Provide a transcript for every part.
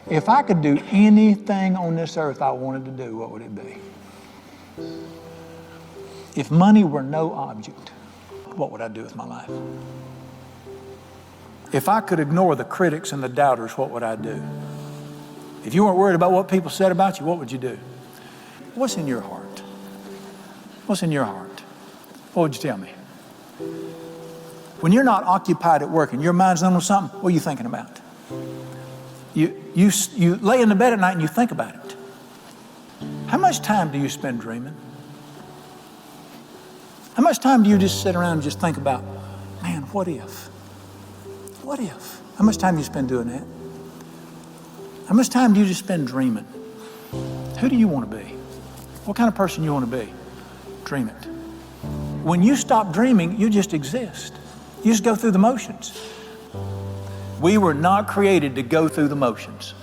If I could do anything on this earth I wanted to do, what would it be? If money were no object, what would I do with my life? If I could ignore the critics and the doubters, what would I do? If you weren't worried about what people said about you, what would you do? What's in your heart? What's in your heart? What would you tell me? When you're not occupied at work and your mind's on something, what are you thinking about? You lay in the bed at night and you think about it. How much time do you spend dreaming? How much time do you just sit around and just think about, man, what if? What if? How much time do you spend doing that? How much time do you just spend dreaming? Who do you want to be? What kind of person you want to be? Dream it. When you stop dreaming, you just exist. You just go through the motions. We were not created to go through the motions.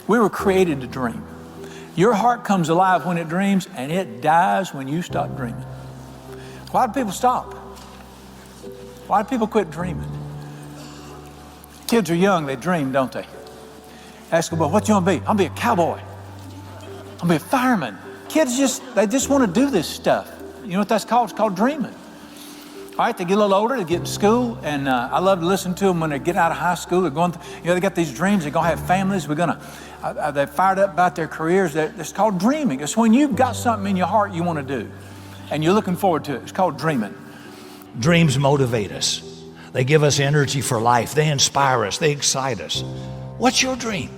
We were created to dream. Your heart comes alive when it dreams, and it dies when you stop dreaming. Why do people stop? Why do people quit dreaming? Kids are young, they dream, don't they? Ask them, well, what you want to be? I'll be a cowboy. I'll be a fireman. Kids they just want to do this stuff. You know what that's called? It's called dreaming. All right, they get a little older, they get in school, and I love to listen to them when they get out of high school. They're going, they got these dreams. They're going to have families. They're fired up about their careers. It's called dreaming. It's when you've got something in your heart you want to do, and you're looking forward to it. It's called dreaming. Dreams motivate us. They give us energy for life. They inspire us. They excite us. What's your dream?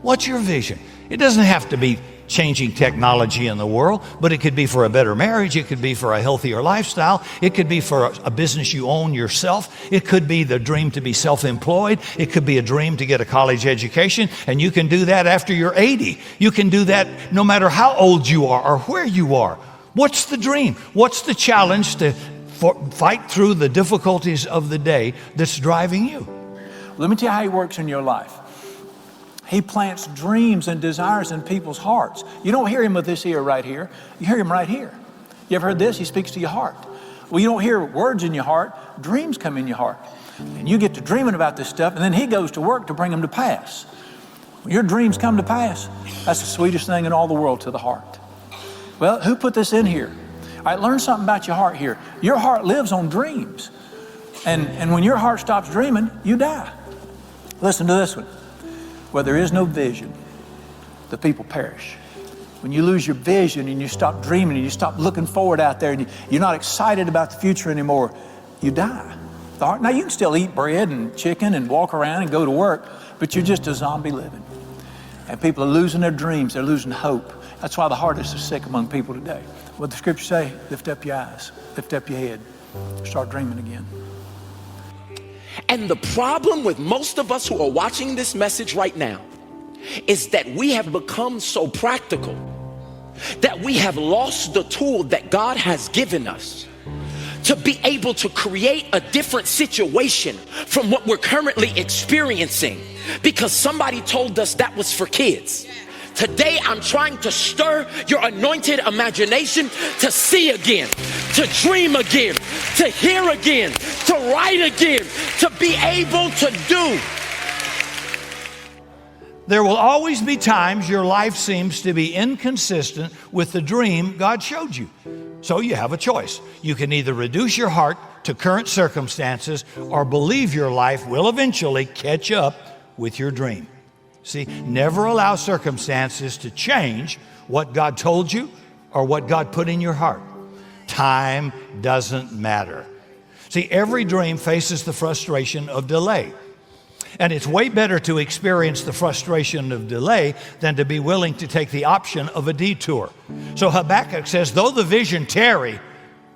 What's your vision? It doesn't have to be changing technology in the world, but it could be for a better marriage. It could be for a healthier lifestyle. It could be for a business you own yourself. It could be the dream to be self-employed. It could be a dream to get a college education, and you can do that after you're 80. You can do that no matter how old you are or where you are. What's the dream? What's the challenge to fight through the difficulties of the day that's driving you? Let me tell you how he works in your life. He plants dreams and desires in people's hearts. You don't hear him with this ear right here. You hear him right here. You ever heard this? He speaks to your heart. Well, you don't hear words in your heart. Dreams come in your heart. And you get to dreaming about this stuff, and then he goes to work to bring them to pass. When your dreams come to pass, that's the sweetest thing in all the world to the heart. Well, who put this in here? All right, learn something about your heart here. Your heart lives on dreams. And when your heart stops dreaming, you die. Listen to this one. Where there is no vision, the people perish. When you lose your vision and you stop dreaming and you stop looking forward out there and you're not excited about the future anymore, you die. Now, you can still eat bread and chicken and walk around and go to work, but you're just a zombie living. And people are losing their dreams. They're losing hope. That's why the heart is so sick among people today. What the scriptures say, lift up your eyes, lift up your head, start dreaming again. And the problem with most of us who are watching this message right now is that we have become so practical that we have lost the tool that God has given us to be able to create a different situation from what we're currently experiencing because somebody told us that was for kids. Today, I'm trying to stir your anointed imagination to see again, to dream again, to hear again, to write again, to be able to do. There will always be times your life seems to be inconsistent with the dream God showed you. So you have a choice. You can either reduce your heart to current circumstances or believe your life will eventually catch up with your dream. See, never allow circumstances to change what God told you or what God put in your heart. Time doesn't matter. See, every dream faces the frustration of delay. And it's way better to experience the frustration of delay than to be willing to take the option of a detour. So Habakkuk says, though the vision tarry,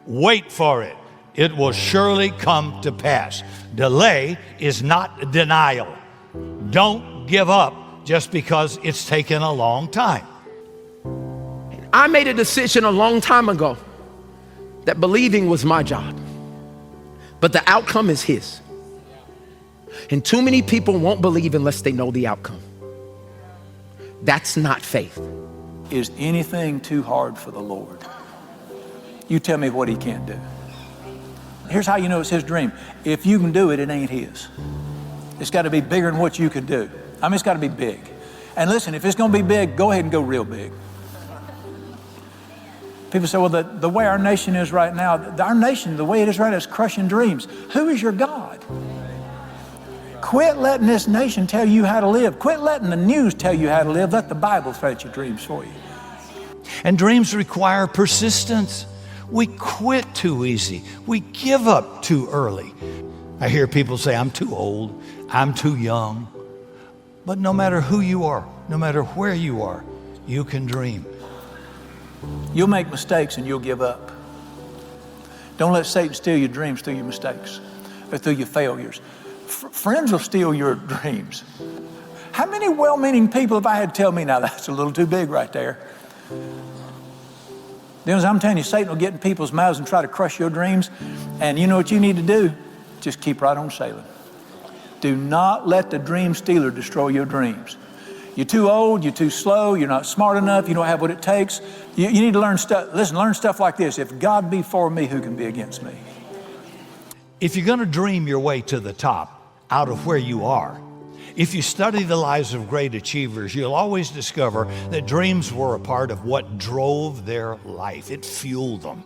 wait for it. It will surely come to pass. Delay is not denial. Don't give up just because it's taken a long time. I made a decision a long time ago that believing was my job, but the outcome is his. And too many people won't believe unless they know the outcome. That's not faith. Is anything too hard for the Lord? You tell me what he can't do. Here's how you know it's his dream. If you can do it, it ain't his. It's got to be bigger than what you can do. I mean, it's got to be big. And listen, if it's going to be big, go ahead and go real big. People say, well, the way our nation is right now, our nation, the way it is right now, is crushing dreams. Who is your God? Quit letting this nation tell you how to live. Quit letting the news tell you how to live. Let the Bible fight your dreams for you. And dreams require persistence. We quit too easy. We give up too early. I hear people say, I'm too old, I'm too young. But no matter who you are, no matter where you are, you can dream. You'll make mistakes and you'll give up. Don't let Satan steal your dreams through your mistakes or through your failures. Friends will steal your dreams. How many well-meaning people have I had tell me, now that's a little too big right there? I'm telling you, Satan will get in people's mouths and try to crush your dreams. And you know what you need to do? Just keep right on sailing. Do not let the dream stealer destroy your dreams. You're too old, you're too slow, you're not smart enough, you don't have what it takes. You need to learn stuff. Listen, learn stuff like this. If God be for me, who can be against me? If you're going to dream your way to the top out of where you are, if you study the lives of great achievers, you'll always discover that dreams were a part of what drove their life. It fueled them.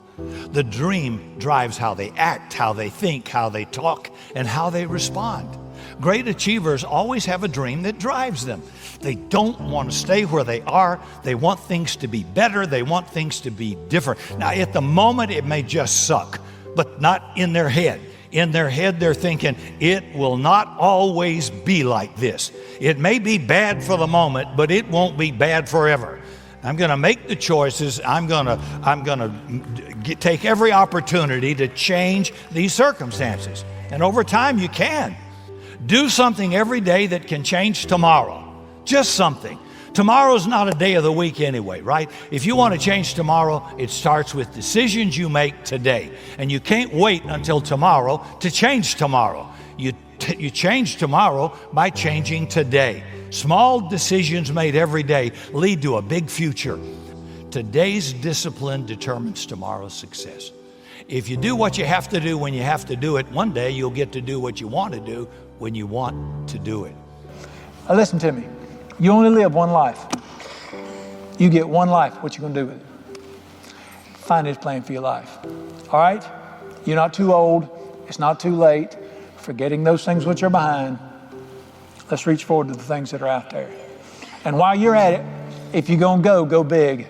The dream drives how they act, how they think, how they talk, and how they respond. Great achievers always have a dream that drives them. They don't want to stay where they are. They want things to be better. They want things to be different. Now, at the moment, it may just suck, but not in their head. In their head, they're thinking, it will not always be like this. It may be bad for the moment, but it won't be bad forever. I'm going to make the choices. I'm going to take every opportunity to change these circumstances. And over time, you can. Do something every day that can change tomorrow. Just something. Tomorrow's not a day of the week anyway, right? If you want to change tomorrow, it starts with decisions you make today. And you can't wait until tomorrow to change tomorrow. You change tomorrow by changing today. Small decisions made every day lead to a big future. Today's discipline determines tomorrow's success. If you do what you have to do when you have to do it, one day you'll get to do what you want to do when you want to do it. Now listen to me. You only live one life. You get one life. What you going to do with it? Find His plan for your life. All right? You're not too old. It's not too late. Forgetting those things which are behind. Let's reach forward to the things that are out there. And while you're at it, if you're going to go big.